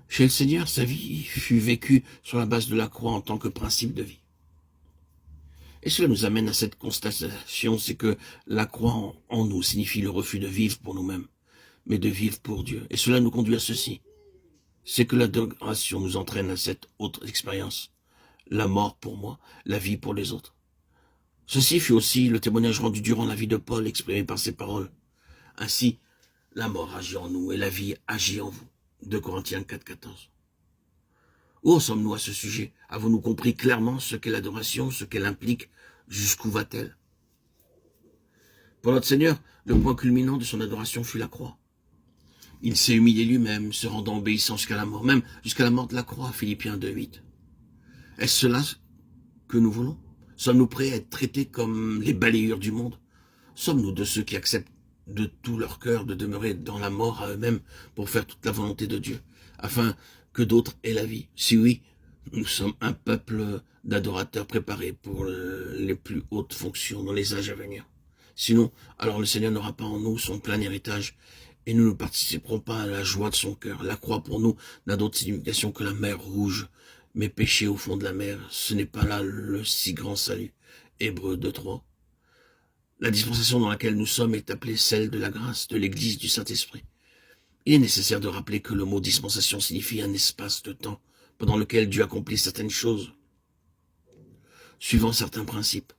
Chez le Seigneur, sa vie fut vécue sur la base de la croix en tant que principe de vie. Et cela nous amène à cette constatation, c'est que la croix en nous signifie le refus de vivre pour nous-mêmes, mais de vivre pour Dieu. Et cela nous conduit à ceci, c'est que l'adoration nous entraîne à cette autre expérience, la mort pour moi, la vie pour les autres. Ceci fut aussi le témoignage rendu durant la vie de Paul exprimé par ses paroles. Ainsi, la mort agit en nous et la vie agit en vous. 2 Corinthiens 4,14. Où en sommes-nous à ce sujet? Avons-nous compris clairement ce qu'est l'adoration, ce qu'elle implique? Jusqu'où va-t-elle? Pour notre Seigneur, le point culminant de son adoration fut la croix. Il s'est humilié lui-même, se rendant obéissant jusqu'à la mort, même jusqu'à la mort de la croix, Philippiens 2,8. Est-ce cela que nous voulons? Sommes-nous prêts à être traités comme les balayeurs du monde? Sommes-nous de ceux qui acceptent de tout leur cœur de demeurer dans la mort à eux-mêmes pour faire toute la volonté de Dieu, afin que d'autres aient la vie? Si oui, nous sommes un peuple d'adorateurs préparés pour les plus hautes fonctions dans les âges à venir. Sinon, alors le Seigneur n'aura pas en nous son plein héritage et nous ne participerons pas à la joie de son cœur. La croix pour nous n'a d'autre signification que la mer rouge. Mes péchés au fond de la mer, ce n'est pas là le si grand salut. Hébreux 2,3. La dispensation dans laquelle nous sommes est appelée celle de la grâce, de l'Église du Saint-Esprit. Il est nécessaire de rappeler que le mot dispensation signifie un espace de temps pendant lequel Dieu accomplit certaines choses, suivant certains principes.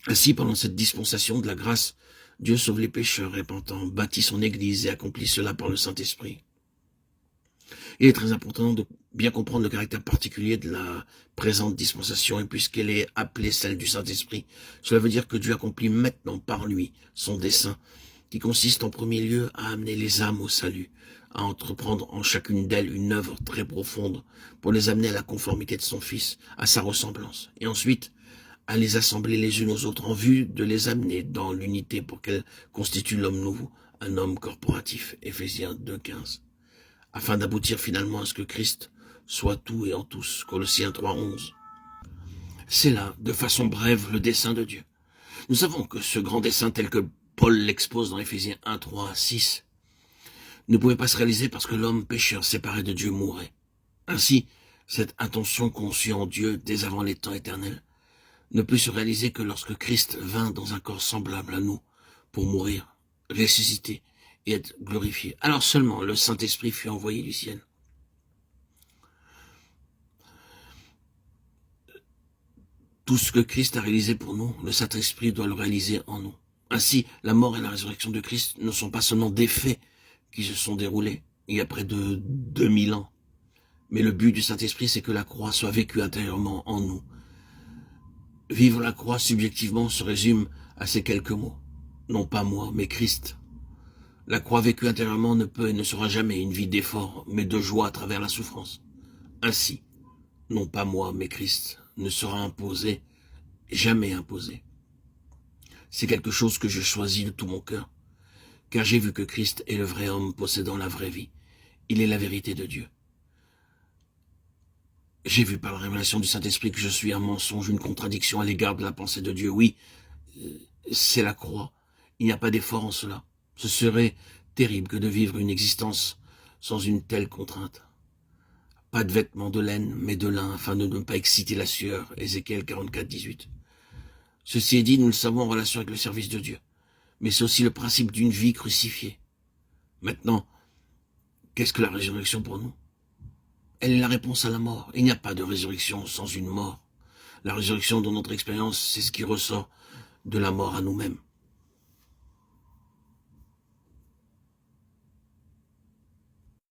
Ainsi, pendant cette dispensation de la grâce, Dieu sauve les pécheurs répentants, bâtit son Église et accomplit cela par le Saint-Esprit. Il est très important de bien comprendre le caractère particulier de la présente dispensation, et puisqu'elle est appelée celle du Saint-Esprit, cela veut dire que Dieu accomplit maintenant par lui son dessein, qui consiste en premier lieu à amener les âmes au salut, à entreprendre en chacune d'elles une œuvre très profonde pour les amener à la conformité de son Fils, à sa ressemblance, et ensuite à les assembler les unes aux autres en vue de les amener dans l'unité pour qu'elles constituent l'homme nouveau, un homme corporatif, Éphésiens 2,15. Afin d'aboutir finalement à ce que Christ soit tout et en tous, Colossiens 3,11. C'est là, de façon brève, le dessein de Dieu. Nous savons que ce grand dessein tel que Paul l'expose dans Éphésiens 1,3-6 ne pouvait pas se réaliser parce que l'homme pécheur séparé de Dieu mourrait. Ainsi, cette intention conçue en Dieu dès avant les temps éternels ne peut se réaliser que lorsque Christ vint dans un corps semblable à nous pour mourir, ressusciter et être glorifié. Alors seulement le Saint-Esprit fut envoyé du ciel. Tout ce que Christ a réalisé pour nous, le Saint-Esprit doit le réaliser en nous. Ainsi, la mort et la résurrection de Christ ne sont pas seulement des faits qui se sont déroulés il y a près de 2000 ans. Mais le but du Saint-Esprit, c'est que la croix soit vécue intérieurement en nous. Vivre la croix subjectivement se résume à ces quelques mots. Non pas moi, mais Christ. La croix vécue intérieurement ne peut et ne sera jamais une vie d'effort, mais de joie à travers la souffrance. Ainsi, non pas moi, mais Christ, ne sera imposé, jamais imposé. C'est quelque chose que je choisis de tout mon cœur, car j'ai vu que Christ est le vrai homme possédant la vraie vie. Il est la vérité de Dieu. J'ai vu par la révélation du Saint-Esprit que je suis un mensonge, une contradiction à l'égard de la pensée de Dieu. Oui, c'est la croix. Il n'y a pas d'effort en cela. Ce serait terrible que de vivre une existence sans une telle contrainte. Pas de vêtements de laine, mais de lin, afin de ne pas exciter la sueur. Ézéchiel 44,18. Ceci est dit, nous le savons en relation avec le service de Dieu. Mais c'est aussi le principe d'une vie crucifiée. Maintenant, qu'est-ce que la résurrection pour nous? Elle est la réponse à la mort. Il n'y a pas de résurrection sans une mort. La résurrection dans notre expérience, c'est ce qui ressort de la mort à nous-mêmes.